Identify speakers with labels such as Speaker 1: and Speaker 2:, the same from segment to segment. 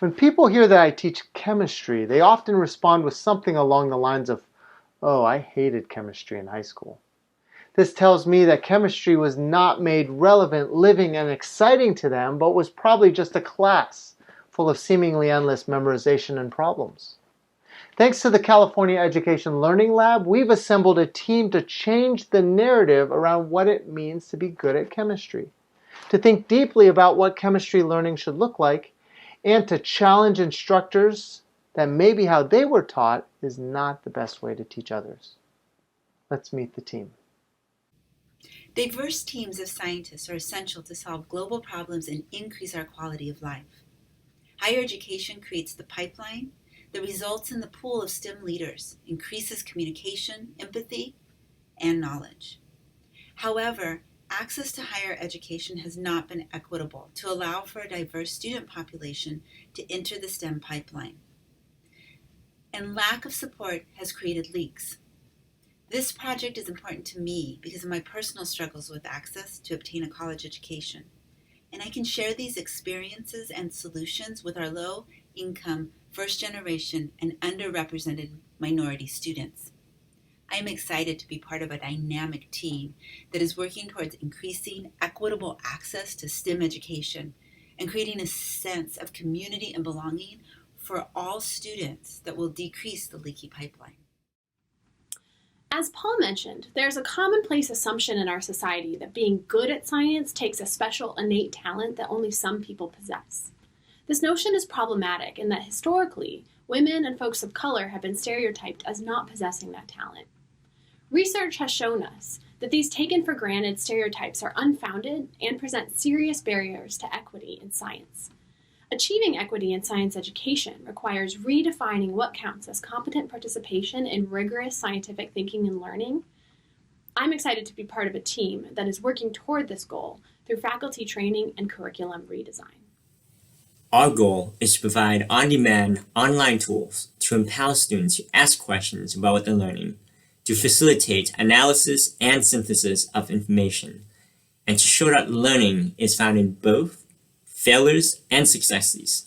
Speaker 1: When people hear that I teach chemistry, they often respond with something along the lines of, "Oh, I hated chemistry in high school." This tells me that chemistry was not made relevant, living, and exciting to them, but was probably just a class full of seemingly endless memorization and problems. Thanks to the California Education Learning Lab, we've assembled a team to change the narrative around what it means to be good at chemistry, to think deeply about what chemistry learning should look like, and to challenge instructors that maybe how they were taught is not the best way to teach others. Let's meet the team.
Speaker 2: Diverse teams of scientists are essential to solve global problems and increase our quality of life. Higher education creates the pipeline that results in the pool of STEM leaders, increases communication, empathy, and knowledge. However, access to higher education has not been equitable to allow for a diverse student population to enter the STEM pipeline. And lack of support has created leaks. This project is important to me because of my personal struggles with access to obtain a college education. And I can share these experiences and solutions with our low-income, first-generation, and underrepresented minority students. I am excited to be part of a dynamic team that is working towards increasing equitable access to STEM education and creating a sense of community and belonging for all students that will decrease the leaky pipeline.
Speaker 3: As Paul mentioned, there's a commonplace assumption in our society that being good at science takes a special innate talent that only some people possess. This notion is problematic in that historically, women and folks of color have been stereotyped as not possessing that talent. Research has shown us that these taken for granted stereotypes are unfounded and present serious barriers to equity in science. Achieving equity in science education requires redefining what counts as competent participation in rigorous scientific thinking and learning. I'm excited to be part of a team that is working toward this goal through faculty training and curriculum redesign.
Speaker 4: Our goal is to provide on-demand online tools to empower students to ask questions about what they're learning, to facilitate analysis and synthesis of information, and to show that learning is found in both failures and successes.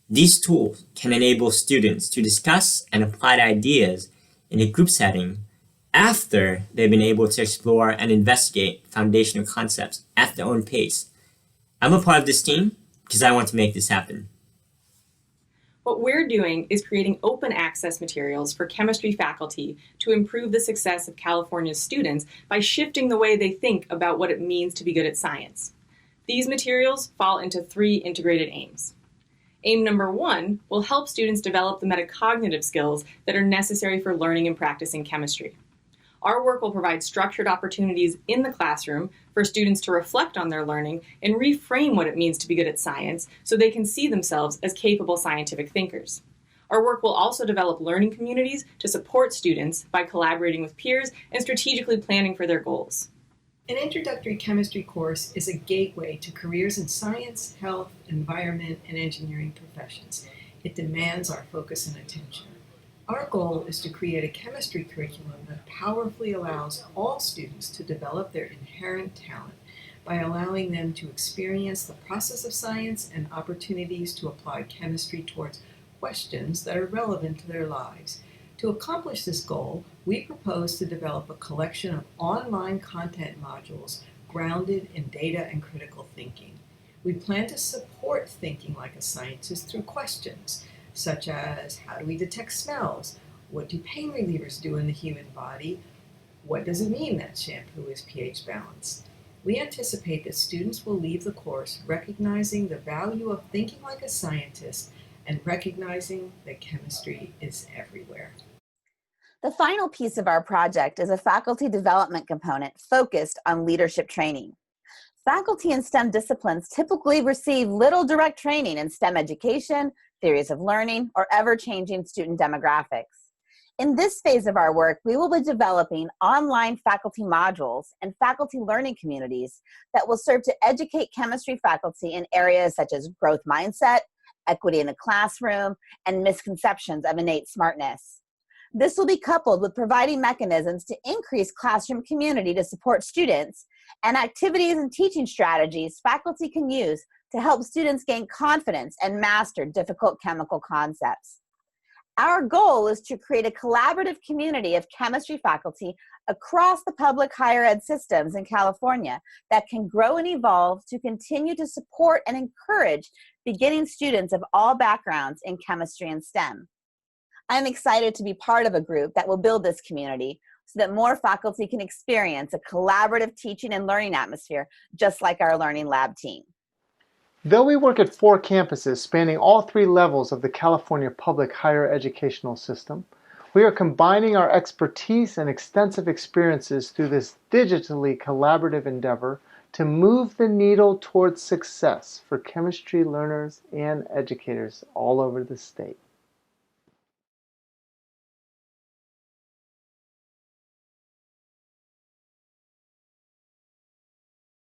Speaker 4: These tools can enable students to discuss and apply ideas in a group setting after they've been able to explore and investigate foundational concepts at their own pace. I'm a part of this team because I want to make this happen.
Speaker 5: What we're doing is creating open access materials for chemistry faculty to improve the success of California's students by shifting the way they think about what it means to be good at science. These materials fall into 3 integrated aims. Aim number 1 will help students develop the metacognitive skills that are necessary for learning and practicing chemistry. Our work will provide structured opportunities in the classroom for students to reflect on their learning and reframe what it means to be good at science so they can see themselves as capable scientific thinkers. Our work will also develop learning communities to support students by collaborating with peers and strategically planning for their goals.
Speaker 6: An introductory chemistry course is a gateway to careers in science, health, environment, and engineering professions. It demands our focus and attention. Our goal is to create a chemistry curriculum that powerfully allows all students to develop their inherent talent by allowing them to experience the process of science and opportunities to apply chemistry towards questions that are relevant to their lives. To accomplish this goal, we propose to develop a collection of online content modules grounded in data and critical thinking. We plan to support thinking like a scientist through questions such as, how do we detect smells? What do pain relievers do in the human body? What does it mean that shampoo is pH balanced? We anticipate that students will leave the course recognizing the value of thinking like a scientist and recognizing that chemistry is everywhere.
Speaker 7: The final piece of our project is a faculty development component focused on leadership training. Faculty in STEM disciplines typically receive little direct training in STEM education, theories of learning, or ever-changing student demographics. In this phase of our work, we will be developing online faculty modules and faculty learning communities that will serve to educate chemistry faculty in areas such as growth mindset, equity in the classroom, and misconceptions of innate smartness. This will be coupled with providing mechanisms to increase classroom community to support students and activities and teaching strategies faculty can use to help students gain confidence and master difficult chemical concepts. Our goal is to create a collaborative community of chemistry faculty across the public higher ed systems in California that can grow and evolve to continue to support and encourage beginning students of all backgrounds in chemistry and STEM. I'm excited to be part of a group that will build this community so that more faculty can experience a collaborative teaching and learning atmosphere, just like our Learning Lab team.
Speaker 1: Though we work at 4 campuses spanning all 3 levels of the California public higher educational system, we are combining our expertise and extensive experiences through this digitally collaborative endeavor to move the needle towards success for chemistry learners and educators all over the state.